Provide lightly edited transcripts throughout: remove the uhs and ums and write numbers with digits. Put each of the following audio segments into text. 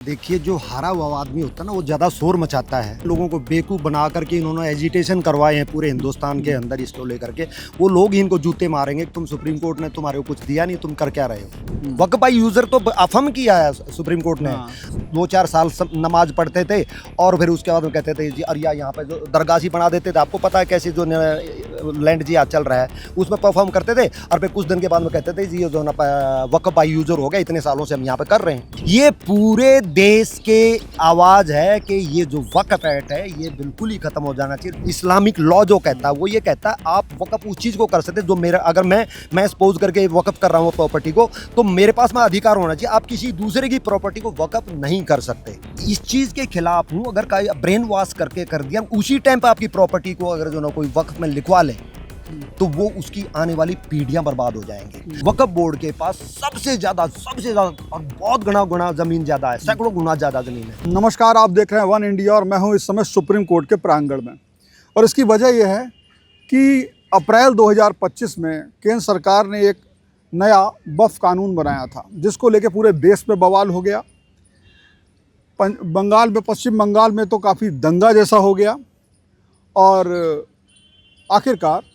देखिए, जो हारा हुआ आदमी होता है ना, वो ज़्यादा शोर मचाता है। लोगों को बेवकूफ़ बना करके इन्होंने एजिटेशन करवाए हैं पूरे हिंदुस्तान के अंदर इसको लेकर के। वो लोग ही इनको जूते मारेंगे कि तुम सुप्रीम कोर्ट ने तुम्हारे को कुछ दिया नहीं, तुम कर क्या रहे हो। वक्फ बाई यूज़र तो अफम किया है सुप्रीम कोर्ट ने। 2-4 साल नमाज पढ़ते थे और फिर उसके बाद वो कहते थे जी अरे यहाँ पे जो दरगाह बना देते थे। आपको पता है कैसे जो लैंड जी आज चल रहा है उसमें परफॉर्म करते थे और फिर कुछ दिन के बाद में कहते थे जी जो ना वक्फ बाई यूज़र हो गया, इतने सालों से हम यहाँ पे कर रहे हैं। ये पूरे देश के आवाज़ है कि ये जो वक्फ एक्ट है ये बिल्कुल ही खत्म हो जाना चाहिए। इस्लामिक लॉ जो कहता है वो ये कहता है आप वक्फ उस चीज़ को कर सकते जो मेरा, अगर मैं सपोज करके वक्फ कर रहा हूँ प्रॉपर्टी को, तो मेरे पास में अधिकार होना चाहिए। आप किसी दूसरे की प्रॉपर्टी को वक्फ नहीं कर सकते। इस चीज़ के खिलाफ हूँ। अगर कोई ब्रेन वॉश करके कर दिया, उसी टाइम पर आपकी प्रॉपर्टी को अगर जो ना कोई वक्फ में लिखवा ले तो वो उसकी आने वाली पीढ़ियां बर्बाद हो जाएंगी। वक्फ बोर्ड के पास सबसे ज्यादा और बहुत गुना जमीन ज्यादा है, सैकड़ों गुना ज्यादा जमीन है। नमस्कार, आप देख रहे हैं वन इंडिया और मैं हूं इस समय सुप्रीम कोर्ट के प्रांगण में। और इसकी वजह यह है कि अप्रैल 2025 में केंद्र सरकार ने एक नया वक्फ कानून बनाया था जिसको लेके पूरे देश में बवाल हो गया। पश्चिम बंगाल में तो काफ़ी दंगा जैसा हो गया और आखिरकार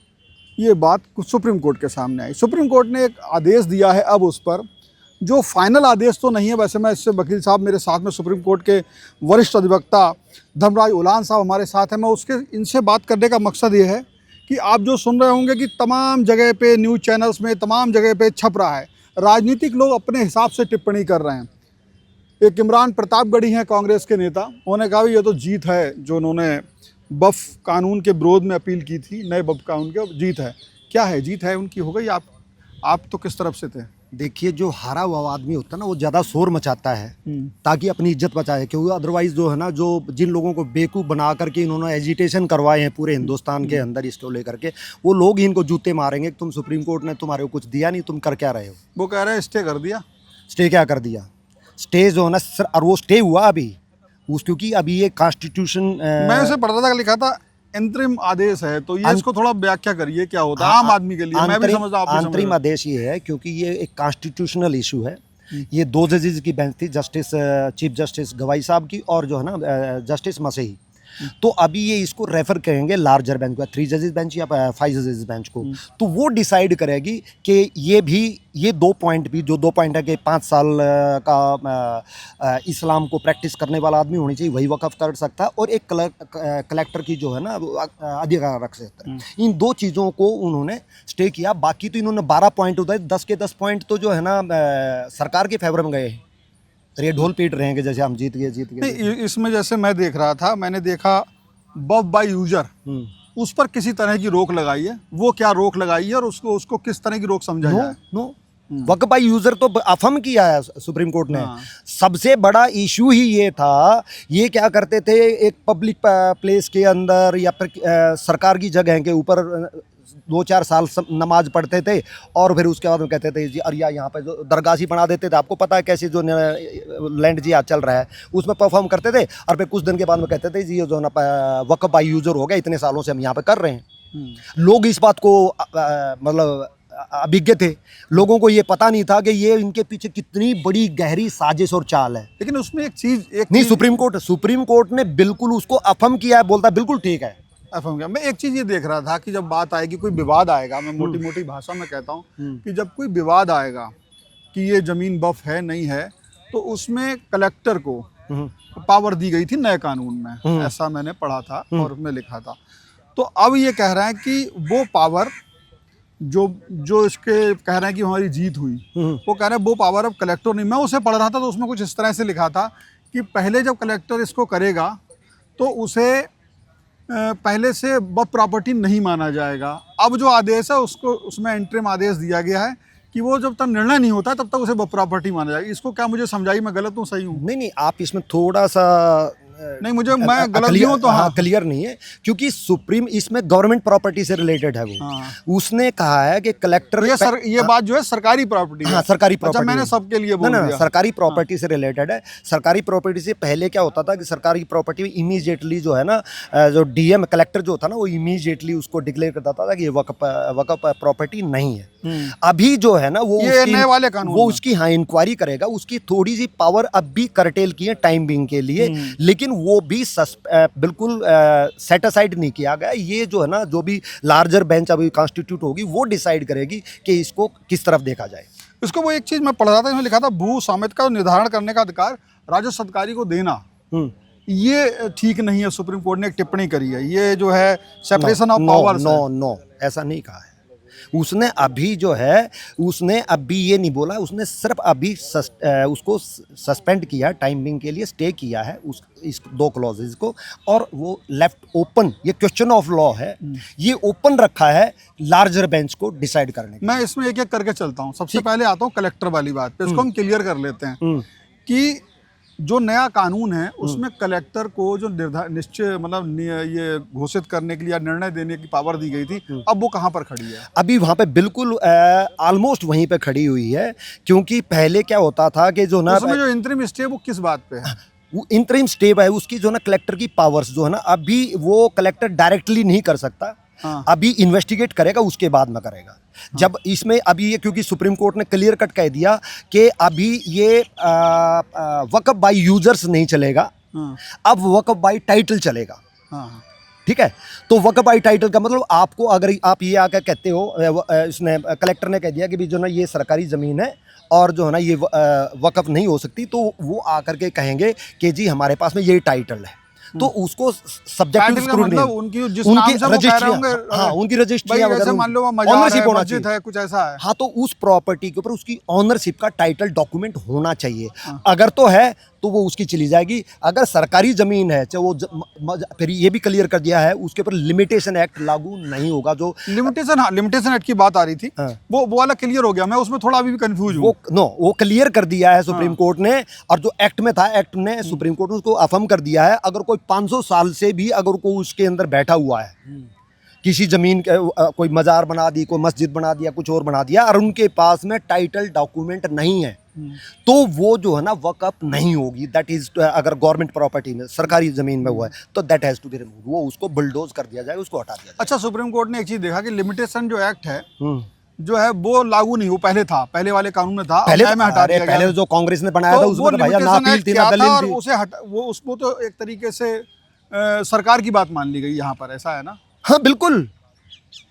ये बात कुछ सुप्रीम कोर्ट के सामने आई। सुप्रीम कोर्ट ने एक आदेश दिया है, अब उस पर जो फाइनल आदेश तो नहीं है। वैसे मैं इससे वकील साहब मेरे साथ में सुप्रीम कोर्ट के वरिष्ठ अधिवक्ता धर्मराज उलान साहब हमारे साथ हैं। मैं इनसे बात करने का मकसद ये है कि आप जो सुन रहे होंगे कि तमाम जगह पे न्यूज़ चैनल्स में तमाम जगह पे छप रहा है, राजनीतिक लोग अपने हिसाब से टिप्पणी कर रहे हैं। एक इमरान प्रतापगढ़ी हैं कांग्रेस के नेता, उन्होंने कहा ये तो जीत है, जो उन्होंने वक्फ कानून के विरोध में अपील की थी, नए वक्फ कानून के, जीत है। क्या है, जीत है उनकी हो गई? आप तो किस तरफ से थे? देखिए, जो हारा हुआ आदमी होता है ना, वो ज़्यादा शोर मचाता है ताकि अपनी इज्जत बचाए, क्योंकि अदरवाइज जो है ना, जो जिन लोगों को बेवकूफ़ बना करके इन्होंने एजिटेशन करवाए हैं पूरे हिंदुस्तान के अंदर इसको लेकर के, वो लोग ही इनको जूते मारेंगे कि तुम सुप्रीम कोर्ट ने तुम्हारे को कुछ दिया नहीं, तुम कर क्या रहे हो। वो कह रहे हैं स्टे कर दिया। स्टे क्या कर दिया? स्टे जो है ना सर, और वो स्टे हुआ अभी क्योंकि अभी ये कॉन्स्टिट्यूशन मैं उसे पढ़ रहा था, लिखा था अंतरिम आदेश है, तो ये इसको थोड़ा व्याख्या करिए, क्या होता है आम आदमी के लिए? मैं भी समझता हूं, अंतरिम आदेश ये है क्योंकि ये एक कॉन्स्टिट्यूशनल इशू है। ये 2 जजेस की बेंच थी, जस्टिस चीफ जस्टिस गवाई साहब की और जो है ना जस्टिस मसीही। तो अभी ये इसको रेफर करेंगे लार्जर बेंच को, 3 जजेस बेंच या 5 जजेस बेंच को। तो वो डिसाइड करेगी कि ये 2 पॉइंट भी, जो 2 पॉइंट है कि 5 साल का इस्लाम को प्रैक्टिस करने वाला आदमी होनी चाहिए, वही वक़्फ़ कर सकता है, और एक कलेक्टर की जो है ना अधिकार रख सकता है। इन 2 चीज़ों को उन्होंने स्टे किया। बाकी तो इन्होंने 12 पॉइंट उठाए, 10 के 10 पॉइंट तो जो है ना सरकार के फेवर में गए। ये ढोल पीट रहे हैं कि जैसे हम जीत गए। इसमें जैसे मैं देख रहा था, मैंने देखा वक्फ बाई यूजर, उस पर किसी तरह की रोक लगाई है। वो क्या रोक लगाई है और उसको किस तरह की रोक समझा जाए? वक्फ बाई यूजर तो अफम किया है सुप्रीम कोर्ट ने। सबसे बड़ा इशू ही ये था, ये क्या करते थे, एक पब्लिक प्लेस के अंदर या फिर सरकार की जगह के ऊपर 2-4 साल नमाज पढ़ते थे और फिर उसके बाद में कहते थे जी अरे यहाँ पे जो दरगाह बना देते थे। आपको पता है कैसे जो लैंड जी आज चल रहा है उसमें परफॉर्म करते थे और फिर कुछ दिन के बाद में कहते थे जी जो ना वक्फ बाई यूजर हो गया, इतने सालों से हम यहाँ पे कर रहे हैं। लोग इस बात को मतलब अभिज्ञ थे। लोगों को ये पता नहीं था कि ये इनके पीछे कितनी बड़ी गहरी साजिश और चाल है। लेकिन उसमें एक चीज सुप्रीम कोर्ट ने बिल्कुल उसको अफम किया है, बोलता बिल्कुल ठीक है। मैं एक चीज ये देख रहा था कि जब बात आएगी, कोई विवाद आएगा, मैं मोटी मोटी भाषा में कहता हूँ कि जब कोई विवाद आएगा कि ये जमीन वक्फ है नहीं है, तो उसमें कलेक्टर को पावर दी गई थी नए कानून में, ऐसा मैंने पढ़ा था और उसमें लिखा था। तो अब ये कह रहे हैं कि वो पावर जो इसके कह रहे हैं कि हमारी जीत हुई, वो कह रहे हैं वो पावर अब कलेक्टर नहीं। मैं उसे पढ़ रहा था तो उसमें कुछ इस तरह से लिखा था कि पहले जब कलेक्टर इसको करेगा तो उसे पहले से वक्फ प्रॉपर्टी नहीं माना जाएगा। अब जो आदेश है उसमें इंटरिम आदेश दिया गया है कि वो जब तक निर्णय नहीं होता तब तक उसे वक्फ प्रॉपर्टी माना जाएगा। इसको क्या मुझे समझाइए, मैं गलत हूँ सही हूँ? नहीं, आप इसमें थोड़ा सा नहीं, मुझे मैं गलत भी हूं तो हाँ। क्लियर नहीं है, क्योंकि सुप्रीम इसमें गवर्नमेंट प्रॉपर्टी से रिलेटेड है वो। हाँ। उसने कहा है कि कलेक्टर ये बात जो है सरकारी प्रॉपर्टी है। हाँ, सरकारी अच्छा, प्रॉपर्टी। मैंने सबके लिए बोल ना दिया। सरकारी प्रॉपर्टी से रिलेटेड है। सरकारी प्रॉपर्टी से पहले क्या होता था कि सरकारी प्रॉपर्टी में इमीडिएटली जो है ना, जो डीएम कलेक्टर जो था ना, वो इमीडिएटली उसको डिक्लेयर कर देता था कि ये वक्फ प्रॉपर्टी नहीं है। अभी जो है ना वो ये नए वाले कानून वो उसकी हाँ इंक्वायरी करेगा। उसकी थोड़ी सी पावर अब भी करटेल की है टाइम बिंग के लिए, लेकिन वो भी बिल्कुल सेट असाइड नहीं किया गया। ये जो है ना, जो भी लार्जर बेंच अभी कॉन्स्टिट्यूट होगी वो डिसाइड करेगी कि इसको किस तरफ देखा जाए। इसको वो एक चीज मैं पढ़ रहा था, इसमें लिखा था भू स्वामित्व का निर्धारण करने का अधिकार राजस्व अधिकारी को देना, ये ठीक नहीं है। सुप्रीम कोर्ट ने एक टिप्पणी करी है, ये जो है सेपरेशन ऑफ पावर्स। नो, ऐसा नहीं कहा है उसने। अभी जो है उसने अभी ये नहीं बोला, उसने सिर्फ अभी उसको सस्पेंड किया, टाइमिंग के लिए स्टे किया है इस 2 क्लॉजेज को, और वो लेफ्ट ओपन, ये क्वेश्चन ऑफ लॉ है, ये ओपन रखा है लार्जर बेंच को डिसाइड करने के। मैं इसमें एक एक करके चलता हूँ। सबसे पहले आता हूँ कलेक्टर वाली बात पे, इसको हम क्लियर कर लेते हैं कि जो नया कानून है उसमें कलेक्टर को जो निश्चय मतलब ये घोषित करने के लिए या निर्णय देने की पावर दी गई थी, अब वो कहाँ पर खड़ी है? अभी वहाँ पे बिल्कुल ऑलमोस्ट वहीं पे खड़ी हुई है, क्योंकि पहले क्या होता था कि जो ना उसमें जो इंटरिम स्टे वो किस बात पे है? वो इंटरिम स्टे है उसकी जो ना कलेक्टर की पावर्स जो है ना, अभी वो कलेक्टर डायरेक्टली नहीं कर सकता। हाँ। अभी इन्वेस्टिगेट करेगा, उसके बाद में करेगा। हाँ। जब इसमें अभी ये, क्योंकि सुप्रीम कोर्ट ने क्लियर कट कह दिया कि अभी ये वक्फ बाय यूजर्स नहीं चलेगा। हाँ। अब वक्फ बाय टाइटल चलेगा। हाँ। ठीक है, तो वक्फ बाय टाइटल का मतलब आपको, अगर आप ये आकर कहते हो, इसने कलेक्टर ने कह दिया कि भी जो ना ये सरकारी ज़मीन है और जो है ना ये वक्फ नहीं हो सकती, तो वो आकर के कहेंगे कि जी हमारे पास में ये टाइटल है, तो उसको सब्जेक्टिव स्क्रूटनी, मतलब उनकी जिस नाम से वो कह रहे होंगे, हाँ उनकी रजिस्ट्रियां वगैरह, मान लो ऑनरशिप होना चाहिए है, कुछ ऐसा है। हाँ, तो उस प्रॉपर्टी के ऊपर उसकी ऑनरशिप का टाइटल डॉक्यूमेंट होना चाहिए। अगर तो है तो वो उसकी चली जाएगी। अगर सरकारी जमीन है, चाहे वो फिर ये भी क्लियर कर दिया है उसके ऊपर लिमिटेशन एक्ट लागू नहीं होगा। जो लिमिटेशन एक्ट की बात आ रही थी, वो वाला क्लियर हो गया। मैं उसमें थोड़ा अभी भी कंफ्यूज हूँ। वो क्लियर कर दिया है सुप्रीम कोर्ट ने, और जो एक्ट में था, एक्ट ने सुप्रीम कोर्ट ने उसको अफर्म कर दिया है। अगर कोई 500 साल से भी अगर कोई उसके अंदर बैठा हुआ है, किसी जमीन के कोई मजार बना दी, कोई मस्जिद बना दिया, कुछ और बना दिया, और उनके पास में टाइटल डॉक्यूमेंट नहीं है, तो वो जो है ना वक़्फ़ नहीं होगी। दैट इज, अगर गवर्नमेंट प्रॉपर्टी में, सरकारी जमीन में हुआ है, तो that has to be remove. वो उसको बुलडोज कर दिया जाए, उसको हटा दिया जाए। अच्छा, सुप्रीम कोर्ट ने एक चीज देखा कि लिमिटेशन जो एक्ट है जो है वो लागू नहीं, वो पहले था, पहले वाले कानून में था, पहले में हटा दिया गया। पहले जो कांग्रेस ने बनाया था उसमें तो भैया ना अपील थी ना दलील थी, उसे वो उसको तो एक तरीके से सरकार की बात मान ली गई यहाँ पर, ऐसा है ना? हाँ बिल्कुल,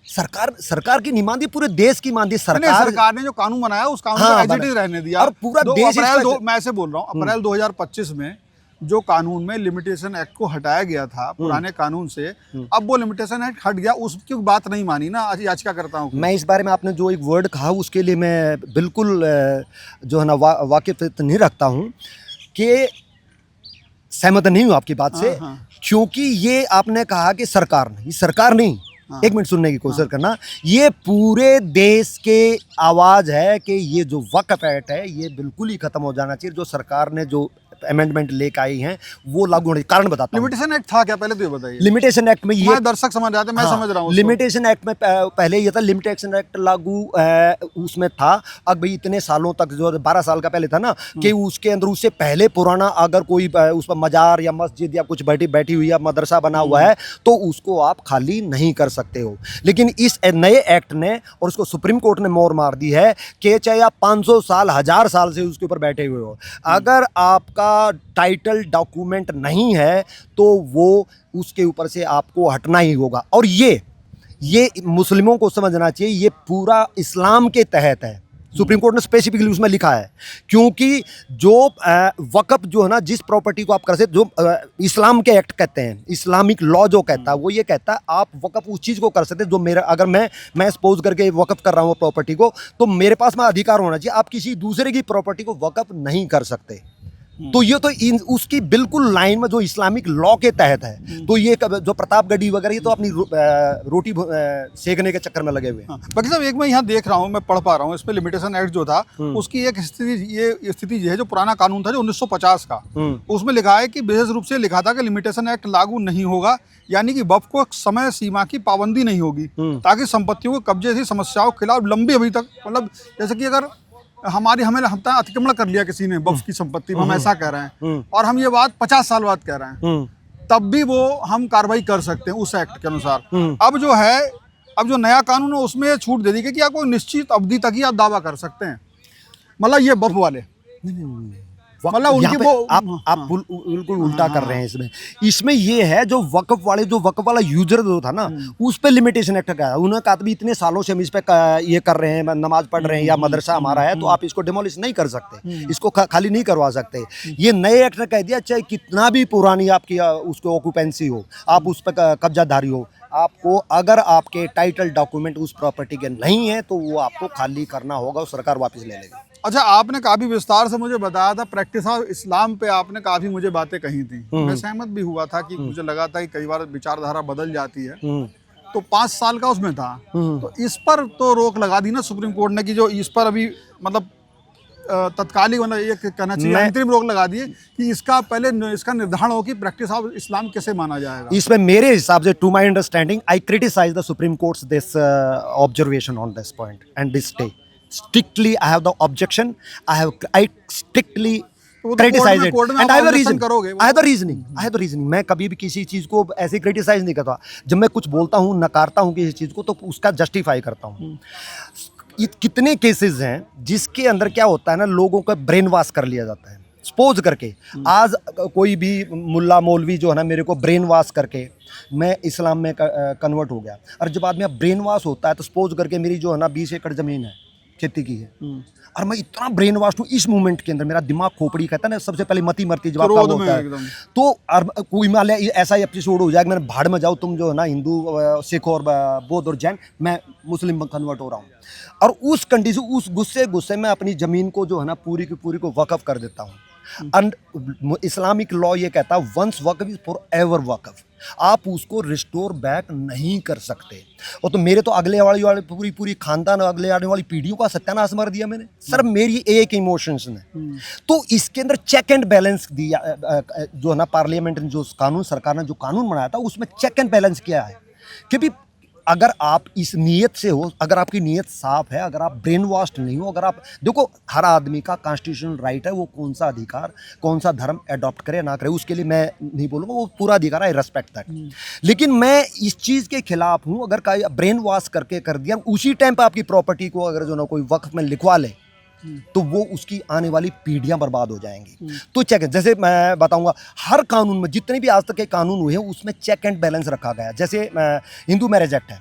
सरकार की नहीं मानती, पूरे देश की मानती। सरकार ने जो कानून बनाया उस कानून को एज इट इज रहने दिया, और पूरा देश मैं ऐसे बोल रहा हूँ, अप्रैल 2025 में जो कानून में लिमिटेशन एक्ट को हटाया गया था पुराने कानून से, अब वो लिमिटेशन एक्ट हट गया, उसकी बात नहीं मानी ना। आज याचिका करता हूँ मैं इस बारे में। आपने जो एक वर्ड कहा उसके लिए मैं बिल्कुल जो है ना वाकिफ नहीं रखता हूँ, कि सहमत नहीं हूँ आपकी बात से। क्योंकि ये आपने कहा कि सरकार नहीं, एक मिनट सुनने की कोशिश करना, ये पूरे देश के आवाज़ है कि ये जो वक्फ एक्ट है ये बिल्कुल ही खत्म हो जाना चाहिए। जो सरकार ने जो अमेंडमेंट लेकर आई हैं वो लागू होने, कारण बताता हूं। लिमिटेशन एक्ट था क्या, पहले तो ये बताइए। लिमिटेशन एक्ट में ये दर्शक समझ रहे थे, मैं समझ रहा हूँ। लिमिटेशन एक्ट में पहले ये था, लिमिटेशन एक्ट लागू उसमें था। अब भाई इतने सालों तक, जो 12 साल का पहले था ना, कि उसके अंदर उससे पहले पुराना अगर कोई उस पर मजार या मस्जिद या कुछ बैठी हुई या मदरसा बना हुआ है, तो उसको आप खाली नहीं कर सकते हो। लेकिन इस नए एक्ट ने, और उसको सुप्रीम कोर्ट ने मोहर मार दी है कि चाहे आप 500 साल 1000 साल से उसके ऊपर बैठे हुए हो, अगर आपका टाइटल डॉक्यूमेंट नहीं है तो वो उसके ऊपर से आपको हटना ही होगा। और ये मुस्लिमों को समझना चाहिए, ये पूरा इस्लाम के तहत है। सुप्रीम कोर्ट ने स्पेसिफिकली उसमें लिखा है, क्योंकि जो वक़्फ़ जो है ना, जिस प्रॉपर्टी को आप कर सकते, जो इस्लाम के एक्ट कहते हैं, इस्लामिक लॉ जो कहता है, वो ये कहता है आप वक़्फ़ उस चीज़ को कर सकते हैं जो मेरा, अगर मैं सपोज करके वक़्फ़ कर रहा हूँ प्रॉपर्टी को, तो मेरे पास में अधिकार होना चाहिए। आप किसी दूसरे की प्रॉपर्टी को वक़्फ़ नहीं कर सकते। तो ये तो उसकी बिल्कुल लाइन में जो इस्लामिक लॉ के तहत है। तो ये जो प्रतापगढ़ी वगैरह ये तो अपनी रोटी सेकने के चक्कर में लगे हुए हैं। हाँ। बाकी साहब एक मैं यहाँ देख रहा हूँ, मैं पढ़ पा रहा हूँ, इसमें लिमिटेशन एक्ट जो था उसकी एक स्थिति ये है, जो पुराना कानून था जो 1950 का, उसमें लिखा है कि विशेष रूप से लिखा था कि लिमिटेशन एक्ट लागू नहीं होगा, यानी कि वक्फ को समय सीमा की पाबंदी नहीं होगी, ताकि संपत्तियों को कब्जे जैसी समस्याओं के खिलाफ लंबी अवधि तक, मतलब जैसे कि अगर हमें अतिक्रमण कर लिया किसी ने वक्फ की संपत्ति, हम ऐसा कह रहे हैं और हम ये बात 50 साल बाद कह रहे हैं, तब भी वो हम कार्रवाई कर सकते हैं उस एक्ट के अनुसार। अब जो नया कानून है उसमें ये छूट दे दी गई कि आप कोई निश्चित अवधि तक ही आप दावा कर सकते हैं, मतलब ये वक्फ वाले, मतलब उनकी वो आप बिल्कुल उल्टा कर रहे हैं। इसमें ये है जो वक्फ वाला यूजर जो था ना, उस पे लिमिटेशन एक्ट का है। उन्होंने कहा भी इतने सालों से हम इस पे ये कर रहे हैं, नमाज पढ़ रहे हैं या मदरसा हमारा है, तो आप इसको डिमोलिश नहीं कर सकते, इसको खाली नहीं करवा सकते। ये नए एक्ट ने कह दिया चाहे कितना भी पुरानी आपकी उसको ऑक्यूपेंसी हो, आप उस पर कब्जाधारी हो, आपको अगर आपके टाइटल डॉक्यूमेंट उस प्रॉपर्टी के नहीं है तो वो आपको खाली करना होगा और सरकार वापस ले लेगी। अच्छा, आपने काफी विस्तार से मुझे बताया था प्रैक्टिस ऑफ इस्लाम पे, आपने काफी मुझे बातें कही थी, मैं सहमत भी हुआ था कि मुझे लगा था कि कई बार विचारधारा बदल जाती है, तो 5 साल का उसमें था, तो इस पर तो रोक लगा दी ना सुप्रीम कोर्ट ने कि जो इस पर अभी मतलब तत्कालिक मतलब ये कहना चाहिए अंतरिम रोक लगा दी कि इसका पहले इसका निर्धारण हो कि प्रैक्टिस ऑफ इस्लाम कैसे माना जाएगा। इसमें मेरे हिसाब से, to my understanding, I criticise the supreme court's this observation on this point and this stay strictly I have the objection, I strictly criticize it and I have the reason, I have the reason। मैं कभी भी किसी चीज को ऐसे criticise नहीं करता, जब मैं कुछ बोलता हूँ, नकारता हूँ किसी चीज को, तो उसका जस्टिफाई करता हूँ। कितने केसेस हैं जिसके अंदर क्या होता है ना, लोगों का ब्रेन वॉश कर लिया जाता है, सपोज करके आज कोई भी मुल्ला मौलवी जो है ना मेरे को ब्रेन वॉश करके मैं इस्लाम में कन्वर्ट हो गया, और जब आदमी ब्रेन वॉश होता है तो सपोज करके मेरी जो है ना 20 एकड़ ज़मीन है, खेती की है, और मैं इतना ब्रेन वॉश हूँ इस मूवमेंट के अंदर, मेरा दिमाग खोपड़ी कहता है ना, सबसे पहले मती मरती जवाब का होता है, तो कोई मान लिया ऐसा एपिसोड हो जाएगा, मैंने भाड़ में जाओ, तुम जो है ना हिंदू, सिख और बौद्ध और जैन, मैं मुस्लिम में कन्वर्ट हो रहा हूँ, और उस कंडीशन, उस गुस्से में अपनी ज़मीन को जो है ना पूरी की पूरी को वक़फ़ कर देता हूँ। एंड इस्लामिक लॉ ये कहता है वंस वक़फ़ इज फॉर एवर वक़फ़, आप उसको रिस्टोर बैक नहीं कर सकते। और तो मेरे तो अगले वाले पूरी खानदान, अगले आने वाली पीढ़ियों का सत्यानाश मार दिया मैंने, सिर्फ मेरी एक इमोशंस ने। तो इसके अंदर चेक एंड बैलेंस दिया जो है ना, पार्लियामेंट ने जो कानून, सरकार ने जो कानून बनाया था, उसमें चेक एंड बैलेंस किया है कि भी अगर आप इस नीयत से हो, अगर आपकी नीयत साफ है, अगर आप ब्रेन वॉश्ड नहीं हो, अगर आप देखो, हर आदमी का कॉन्स्टिट्यूशनल राइट है वो कौन सा अधिकार, कौन सा धर्म अडॉप्ट करे ना करे, उसके लिए मैं नहीं बोलूँगा, वो पूरा अधिकार है, रेस्पेक्ट दैट। लेकिन मैं इस चीज़ के खिलाफ हूँ, अगर का ब्रेन वॉश करके कर दिया, उसी टाइम पर आपकी प्रॉपर्टी को अगर जो ना कोई वक्फ में लिखवा ले, तो वो उसकी आने वाली पीढ़ियां बर्बाद हो जाएंगी। तो चेक, जैसे मैं बताऊंगा, हर कानून में जितने भी आज तक के कानून हुए हैं उसमें चेक एंड बैलेंस रखा गया। जैसे हिंदू मैरिज एक्ट है,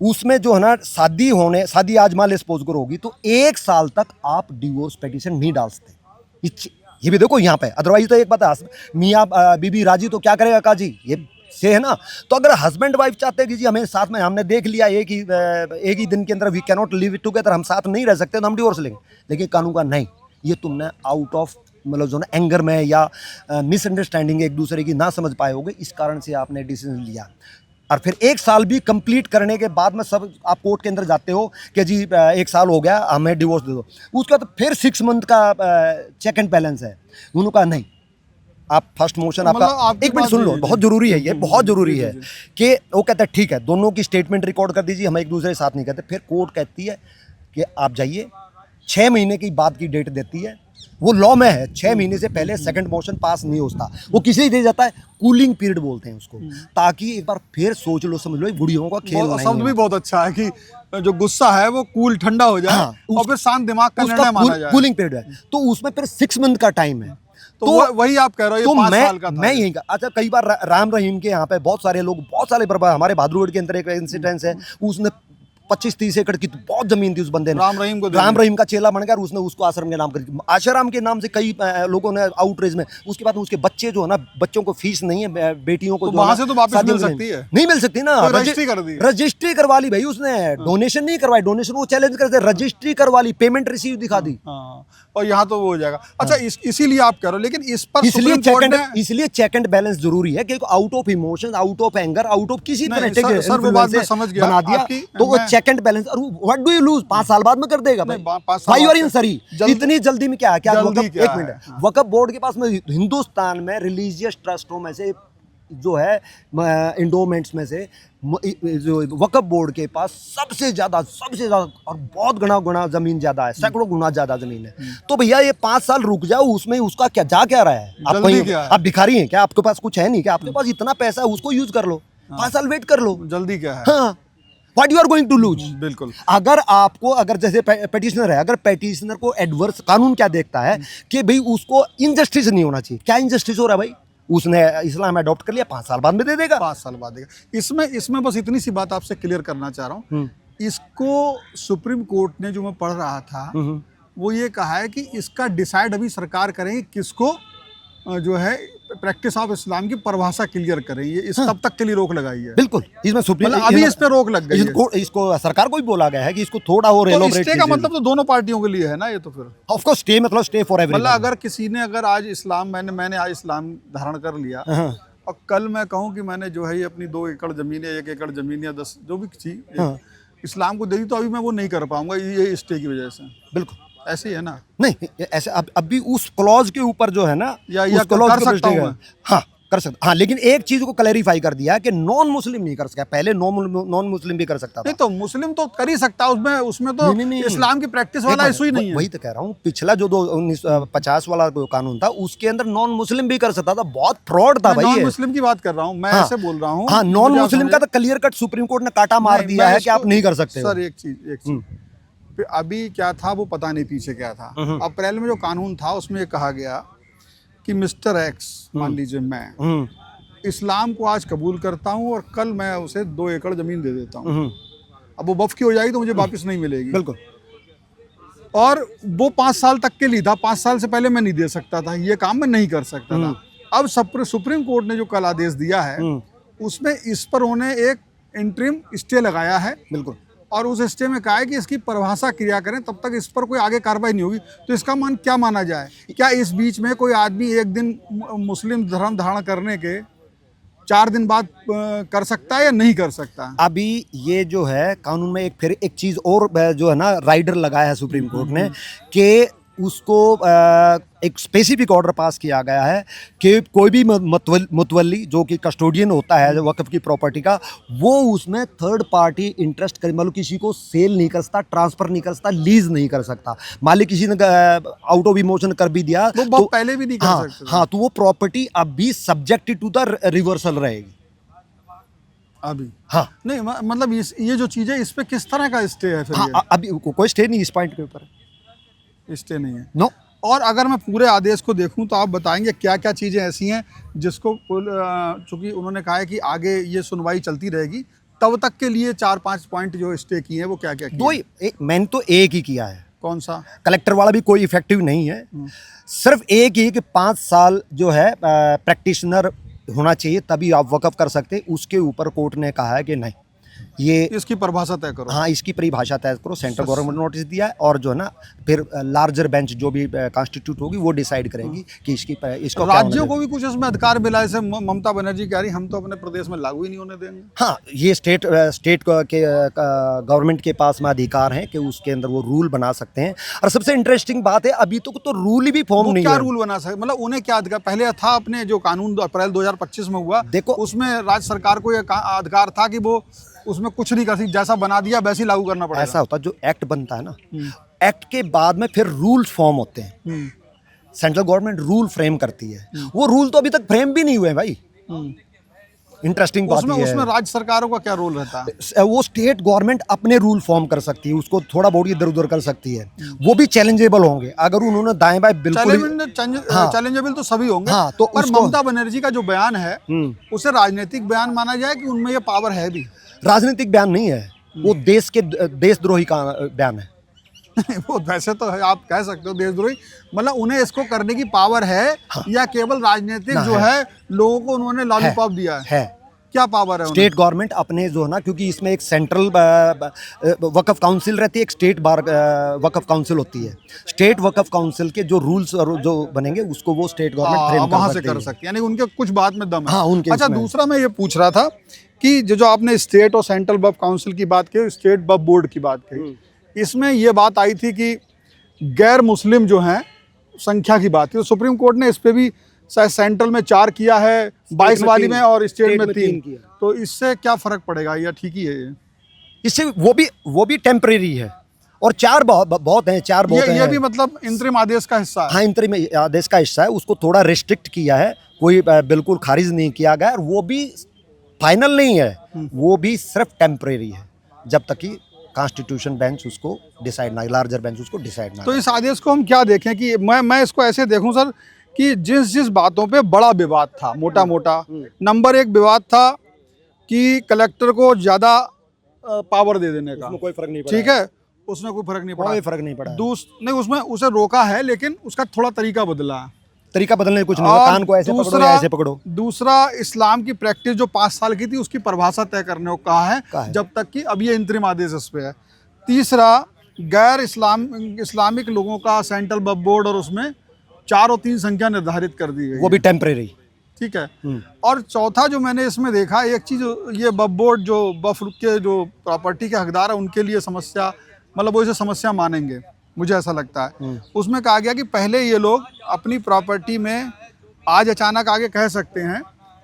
उसमें जो है ना शादी आज मान ले सपोज करो होगी, तो 1 साल तक आप डिवोर्स पिटीशन नहीं डाल सकते। ये भी देखो यहाँ पे, अदरवाइज तो एक बात है, मियाँ बीबी राजी तो क्या करेगा काजी, ये से है ना। तो अगर हस्बैंड वाइफ चाहते हैं कि जी हमें साथ में, हमने देख लिया एक ही दिन के अंदर we can not live together, हम साथ नहीं रह सकते, तो हम डिवोर्स लेंगे, लेकिन कानून का नहीं, ये तुमने आउट ऑफ मतलब जो ना एंगर में या मिसअंडरस्टैंडिंग एक दूसरे की ना समझ पाए होगे, इस कारण से आपने डिसीजन लिया। और फिर 1 साल भी कंप्लीट करने के बाद में सब आप कोर्ट के अंदर जाते हो कि जी 1 साल हो गया, हमें डिवोर्स दे दो, उसका तो फिर 6 मंथ का चेक एंड बैलेंस है। उन्होंने कहा नहीं, आप फर्स्ट मोशन आपका, एक मिनट सुन लो, बहुत जरूरी है ये, बहुत जरूरी है कि वो कहता है ठीक है, दोनों की स्टेटमेंट रिकॉर्ड कर दीजिए, हम एक दूसरे के साथ नहीं करते। फिर कोर्ट कहती है कि आप जाइए, 6 महीने की बाद की डेट देती है, वो लॉ में है, 6 महीने से पहले सेकंड मोशन पास नहीं होता, वो किसी दे जाता है, कूलिंग पीरियड बोलते हैं उसको, ताकि एक बार फिर सोच लो, समझ लो, बुढ़ियों का खेल नहीं। शब्द भी बहुत अच्छा है कि जो गुस्सा है वो कूल ठंडा हो जाए, हाँ, और फिर शांत दिमाग का निर्णय माना जाए, कूलिंग पीरियड है। तो उसमें फिर 6 मंथ का टाइम है, तो वही आप कह रहे हो, तो 5 साल का था। मैं यही का, अच्छा, कई बार राम रहीम के यहाँ पे बहुत सारे लोग, बहुत सारे हमारे भादुगढ़ के अंदर एक इंसिडेंस है, उसने 25-30 एकड़ की तो बहुत जमीन थी उस बंदे ने। राम रहीम को राम रहीम का चेला बन गया और उसने उसको आश्रम के नाम कर, आश्रम के नाम से कई लोगों ने आउटरीच में। उसके बाद उसके बच्चे जो है ना, बच्चों को फीस नहीं है, बेटियों को तो जो है वहां ना, से तो वापस शादियों मिल में सकती है, नहीं मिल सकती ना। तो रजिस्ट्री कर दी, रजिस्ट्री करवा ली भाई उसने, डोनेशन नहीं करवाई। डोनेशन वो चैलेंज करते, रजिस्ट्री करवा ली, पेमेंट रिसीव दिखा दी। हाँ, और यहाँ तो वो हो जाएगा। अच्छा, इसीलिए आप कह रहे हो, लेकिन इस पर इसलिए चेक एंड बैलेंस जरूरी है कि out of emotion, out of anger, out of किसी तरह के सर वो बात मैं समझ गया बना दिया, तो वो चेक एंड बैलेंस। और व्हाट डू यू लूज, 5 साल बाद में कर देगा भाई। भाई और इन सरी इतनी जल्दी में क्या है? क्या एक मिनट, वक्फ बोर्ड के पास में हिंदुस्तान में रिलीजियस ट्रस्टों में से जो है, इंडोमेंट्स में से, जो वक्फ बोर्ड के पास सबसे ज्यादा और बहुत गुना जमीन ज्यादा है, सैकड़ों गुना ज्यादा जमीन है। तो भैया ये 5 साल रुक जाओ, उसमें उसका क्या जा क्या रहा है? आप भिखारी हैं क्या? आपके पास कुछ है नहीं क्या? आपके पास इतना पैसा है, उसको यूज कर लो, 5 साल वेट कर लो, जल्दी क्या है? हाँ, what you are going to lose? बिल्कुल। अगर जैसे पेटिशनर है, अगर पेटिशनर को एडवर्स, कानून क्या देखता है कि भाई उसको इनजस्टिस नहीं होना चाहिए। क्या इनजस्टिस हो रहा है भाई? उसने इस्लाम अडॉप्ट कर लिया, 5 साल बाद में दे देगा। 5 साल बाद देगा। इसमें बस इतनी सी बात आपसे क्लियर करना चाह रहा हूँ। इसको सुप्रीम कोर्ट ने, जो मैं पढ़ रहा था, वो ये कहा है कि इसका डिसाइड अभी सरकार करेंगे किसको जो है प्रैक्टिस ऑफ इस्लाम की परिभाषा क्लियर करें। ये इस तब तक के लिए रोक लगाई है। बिल्कुल, इसमें सुप्रीम, मतलब अभी इस पे रोक लग गई है। इसको सरकार को भी बोला गया है कि इसको थोड़ा और एलोबरेट स्टे का मतलब तो दोनों पार्टियों के लिए है ना ये, तो फिर ऑफ कोर्स स्टे मतलब स्टे फॉर एवरीवन। मतलब अगर किसी ने, अगर आज इस्लाम, मैंने आज इस्लाम धारण कर लिया, और कल मैं कहूँ कि मैंने जो है ये अपनी 2 एकड़ जमीन या 1 एकड़ जमीन या 10 जो भी चीज इस्लाम को दे दी, तो अभी मैं वो नहीं कर पाऊंगा, ये स्टे की वजह से। बिल्कुल ऐसे ही है ना? नहीं, ऐसे अब भी उस क्लॉज के ऊपर जो है ना, या उस क्लॉज कर सकता हूं मैं। हाँ, कर सकता। हाँ, लेकिन एक चीज को क्लैरिफाई कर दिया कि नॉन मुस्लिम नहीं कर सकता। पहले नॉन मुस्लिम भी कर सकता था। नहीं, तो मुस्लिम तो कर ही सकता, उसमें तो नहीं, इस्लाम की प्रैक्टिस वाला इशू ही नहीं है। वही तो कह रहा हूँ, पिछला जो 1950 वाला कानून था, उसके अंदर नॉन मुस्लिम भी कर सकता था। बहुत फ्रॉड था भाई। नॉन मुस्लिम की बात कर रहा हूँ मैं, ऐसे बोल रहा हूँ। हाँ, नॉन मुस्लिम का तो क्लियर कट सुप्रीम कोर्ट ने काटा मार दिया है कि आप नहीं कर सकते। सर एक चीज अभी क्या था वो पता नहीं, पीछे क्या था। अप्रैल में जो कानून था उसमें कहा गया कि मिस्टर एक्स, मान लीजिए मैं इस्लाम को आज कबूल करता हूं और कल मैं उसे 2 एकड़ जमीन दे देता हूं। अब वो वक्फ की हो जाएगी तो मुझे वापस नहीं मिलेगी। बिल्कुल। और वो 5 साल तक के लिए था, 5 साल से पहले मैं नहीं दे सकता था, ये काम मैं नहीं कर सकता था। अब सुप्रीम कोर्ट ने जो कल आदेश दिया है उसमें इस पर उन्होंने एक इंटरिम स्टे लगाया है। बिल्कुल। और उस स्टे में कहा है कि इसकी परिभाषा क्रिया करें, तब तक इस पर कोई आगे कार्रवाई नहीं होगी। तो इसका क्या माना जाए? क्या इस बीच में कोई आदमी एक दिन मुस्लिम धर्म धारण करने के 4 दिन बाद कर सकता है या नहीं कर सकता? अभी ये जो है कानून में फिर एक चीज और जो है ना, राइडर लगाया है सुप्रीम कोर्ट ने कि उसको एक स्पेसिफिक ऑर्डर पास किया गया है कि कोई भी मुतवल्ली जो कि कस्टोडियन होता है वक्फ की प्रॉपर्टी का, वो उसमें थर्ड पार्टी इंटरेस्ट कर, मतलब किसी को सेल नहीं कर सकता, ट्रांसफर नहीं कर सकता, लीज नहीं कर सकता। मान ली किसी ने आउट ऑफ इमोशन कर भी दिया तो पहले भी नहीं कर सकता। हाँ, तो वो प्रॉपर्टी अब भी सब्जेक्टेड टू द रिवर्सल रहेगी अभी। हाँ, नहीं मतलब ये जो चीज़ है, इस पे किस तरह का स्टे है फिर? हाँ, अभी कोई स्टे नहीं इस पॉइंट के ऊपर, स्टे नहीं है। नो। और अगर मैं पूरे आदेश को देखूं तो आप बताएंगे क्या क्या चीज़ें ऐसी हैं जिसको, चूंकि उन्होंने कहा है कि आगे ये सुनवाई चलती रहेगी, तब तक के लिए 4-5 पॉइंट जो स्टे किए हैं वो क्या क्या किए? मैंने तो एक ही किया है। कौन सा? कलेक्टर वाला भी कोई इफेक्टिव नहीं है। सिर्फ एक ही कि 5 साल जो है प्रैक्टिशनर होना चाहिए, तभी आप वक़्फ़ कर सकते। उसके ऊपर कोर्ट ने कहा है कि नहीं, ये इसकी परिभाषा तय करो। हाँ, इसकी परिभाषा तय करो। सेंट्रल गवर्नमेंट ने नोटिस दिया है और जो है ना, फिर लार्जर बेंच जो भी कॉन्स्टिट्यूट होगी वो डिसाइड करेगी कि इसको राज्यों को भी कुछ इसमें अधिकार मिला है। जैसे ममता बनर्जी कह रही हम तो अपने प्रदेश में लागू ही नहीं होने देंगे। हाँ, ये स्टेट के गवर्नमेंट के पास में अधिकार है कि उसके अंदर वो रूल बना सकते हैं। और सबसे इंटरेस्टिंग बात है, अभी तो रूल भी फॉर्म नहीं है। क्या रूल बना सकते? मतलब उन्हें क्या अधिकार पहले था? अपने जो कानून अप्रैल 2025 में हुआ, देखो उसमें राज्य सरकार को यह अधिकार था कि वो उसमें कुछ नहीं कर सकती, जैसा बना दिया वैसे ही लागू करना पड़ेगा। ऐसा होता है, जो एक्ट बनता है ना, एक्ट के बाद में फिर रूल फॉर्म होते हैं। सेंट्रल गवर्नमेंट रूल फ्रेम करती है, वो रूल तो अभी तक फ्रेम भी नहीं हुए भाई। इंटरेस्टिंग बात है उसमें राज्य सरकारों का क्या रोल रहता है? वो स्टेट गवर्नमेंट अपने रूल फॉर्म कर सकती है, उसको थोड़ा बहुत इधर उधर कर सकती है। वो भी चैलेंजेबल होंगे अगर उन्होंने दाएं बाएं बिल्कुल। चैलेंजेबल तो सभी होंगे। हाँ, तो पर ममता बनर्जी का जो बयान है उसे राजनीतिक बयान माना जाए कि उनमें ये पावर है भी? राजनीतिक बयान नहीं है, वो देश के देशद्रोही का बयान है। वो वैसे तो है, आप कह सकते हो देशद्रोही, मतलब उन्हें इसको करने की पावर है या केवल राजनीतिक ना जो है लोगों को उन्होंने लॉलीपॉप दिया है? क्या पावर है उन्हें? स्टेट गवर्नमेंट अपने जो है ना, क्योंकि इसमें एक सेंट्रल वक्फ काउंसिल रहती है, एक स्टेट बार वक्फ काउंसिल होती है। स्टेट वक्फ काउंसिल के जो रूल्स और जो बनेंगे उसको वो स्टेट गवर्नमेंट फ्रेम वहां से कर सकती है, यानी उनके कुछ बात में दम है। हाँ, उनके अच्छा, इसमें। दूसरा मैं ये पूछ रहा था कि जो आपने स्टेट और सेंट्रल वक्फ काउंसिल की बात की, स्टेट वक्फ बोर्ड की बात की, इसमें ये बात आई थी कि गैर मुस्लिम जो हैं संख्या की बात थी, तो सुप्रीम कोर्ट ने इस पे भी शायद सेंट्रल में 4 किया है, 22 वाली में, और स्टेट में 3 किया। तो इससे क्या फर्क पड़ेगा या ठीक ही है ये? इससे वो भी टेम्परेरी है, और 4 बहुत हैं, 4 बहुत ये हैं। भी मतलब इंतरिम आदेश का हिस्सा है? हाँ, इंतरिम आदेश का हिस्सा है, उसको थोड़ा रिस्ट्रिक्ट किया है, कोई बिल्कुल खारिज नहीं किया गया, और वो भी फाइनल नहीं है, वो भी सिर्फ टेम्परेरी है, जब तक कि कॉन्स्टिट्यूशन बेंच उसको डिसाइड ना, लार्जर बेंच उसको डिसाइड ना। तो इस आदेश को हम क्या देखें कि मैं इसको ऐसे देखूं सर कि जिस बातों पे बड़ा विवाद था, मोटा मोटा नंबर 1 विवाद था कि कलेक्टर को ज़्यादा पावर दे देने का, कोई फर्क नहीं पड़ा, ठीक है, उसमें कोई फर्क नहीं पड़ा, कोई फर्क नहीं पड़ा। नहीं, उसमें उसे रोका है, लेकिन उसका थोड़ा तरीका बदला है। तरीका बदलने कुछ नहीं, कान को ऐसे पकड़ो या ऐसे पकड़ो। दूसरा, इस्लाम की प्रैक्टिस जो 5 साल की थी उसकी परिभाषा तय करने को कहा है, जब तक कि अब ये इंतरिम आदेश इस पे है। तीसरा, गैर इस्लामिक लोगों का सेंट्रल वक्फ बोर्ड, और उसमें 4 और 3 संख्या निर्धारित कर दी गई, वो भी टेम्परेरी, ठीक है। और चौथा जो मैंने इसमें देखा, एक चीज़, ये वक्फ बोर्ड जो वक्फ के जो प्रॉपर्टी के हकदार है उनके लिए समस्या, मतलब वो इसे समस्या मानेंगे, मुझे ऐसा लगता है। उसमें कहा गया कि पहले ये लोग अपनी प्रॉपर्टी में आज अचानक आगे कह सकते हैं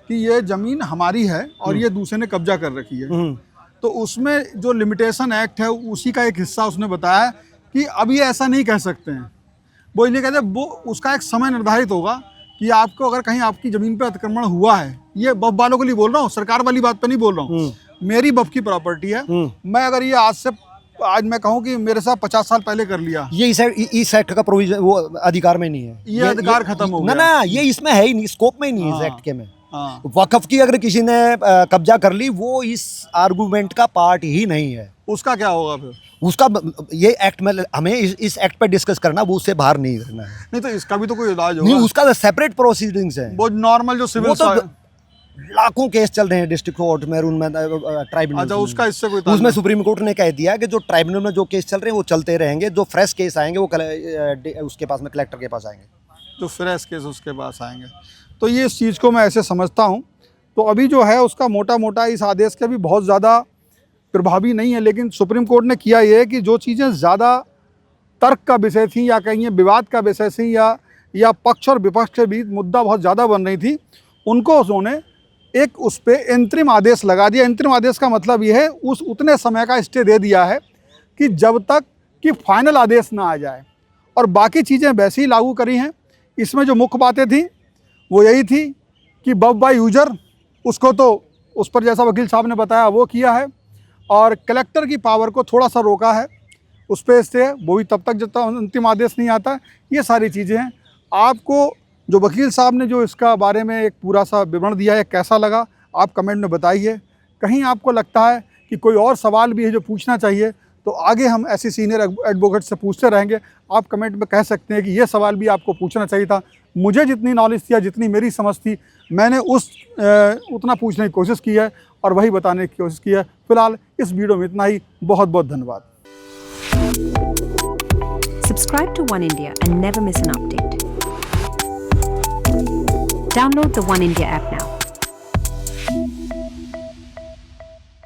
कि ये ज़मीन हमारी है और ये दूसरे ने कब्जा कर रखी है, तो उसमें जो लिमिटेशन एक्ट है उसी का एक हिस्सा उसने बताया कि अब ये ऐसा नहीं कह सकते हैं। वो नहीं कहते, वो उसका एक समय निर्धारित होगा कि आपको अगर कहीं आपकी ज़मीन पर अतिक्रमण हुआ है, ये वक्फ वालों के लिए बोल रहा हूँ, सरकार वाली बात पे नहीं बोल रहा हूँ, मेरी वक्फ की प्रॉपर्टी है, मैं अगर ये आज मैं कहूँ कि मेरे साथ 50 साल पहले कर लिया, ये इस एक्ट का प्रोविजन वो अधिकार में नहीं है, ये अधिकार खत्म हो गया ना, ये इसमें है ही नहीं, स्कोप में ही नहीं है इस एक्ट के में। हाँ। वक्फ की अगर किसी ने कब्जा कर ली, वो इस आर्गुमेंट का पार्ट ही नहीं है। उसका क्या होगा फिर? उसका ये एक्ट में हमें इस एक्ट पे डिस्कस करना, वो उससे बाहर नहीं करना है। नहीं, तो इसका भी तो कोई इलाज होगा? नहीं, उसका सेपरेट प्रोसीडिंग्स है, वो नॉर्मल जो सिविल, लाखों केस चल रहे हैं डिस्ट्रिक्ट कोर्ट में, उनमें ट्राइब्यूनल। अच्छा, उसका इससे कोई उसमें सुप्रीम कोर्ट ने कह दिया कि जो ट्राइब्यूनल में जो केस चल रहे हैं वो चलते रहेंगे, जो फ्रेश केस आएंगे वो उसके पास में, कलेक्टर के पास आएंगे, जो फ्रेश केस उसके पास आएंगे। तो ये इस चीज़ को मैं ऐसे समझता हूँ। तो अभी जो है उसका मोटा मोटा इस आदेश के भी बहुत ज़्यादा प्रभावी नहीं है, लेकिन सुप्रीम कोर्ट ने किया ये है कि जो चीज़ें ज़्यादा तर्क का विषय थी या कहीं विवाद का विषय थी या पक्ष और विपक्ष के बीच मुद्दा बहुत ज़्यादा बन रही थी, उनको उन्होंने एक उस पर इंतरिम आदेश लगा दिया। इंतरिम आदेश का मतलब ये है उतने समय का स्टे दे दिया है कि जब तक कि फाइनल आदेश ना आ जाए, और बाकी चीज़ें वैसे ही लागू करी हैं। इसमें जो मुख्य बातें थी वो यही थी कि वक्फ बाय यूजर, उसको तो उस पर जैसा वकील साहब ने बताया वो किया है, और कलेक्टर की पावर को थोड़ा सा रोका है, उस पर स्टे, वो भी तब तक जब तक अंतिम आदेश नहीं आता। ये सारी चीज़ें हैं। आपको जो वकील साहब ने जो इसका बारे में एक पूरा सा विवरण दिया है, कैसा लगा आप कमेंट में बताइए। कहीं आपको लगता है कि कोई और सवाल भी है जो पूछना चाहिए, तो आगे हम ऐसे सीनियर एडवोकेट से पूछते रहेंगे। आप कमेंट में कह सकते हैं कि ये सवाल भी आपको पूछना चाहिए था। मुझे जितनी नॉलेज थी या जितनी मेरी समझ थी, मैंने उतना पूछने की कोशिश की है और वही बताने की कोशिश की है। फिलहाल इस वीडियो में इतना ही। बहुत बहुत धन्यवाद। Subscribe to One India and never miss an update. Download the One India app now.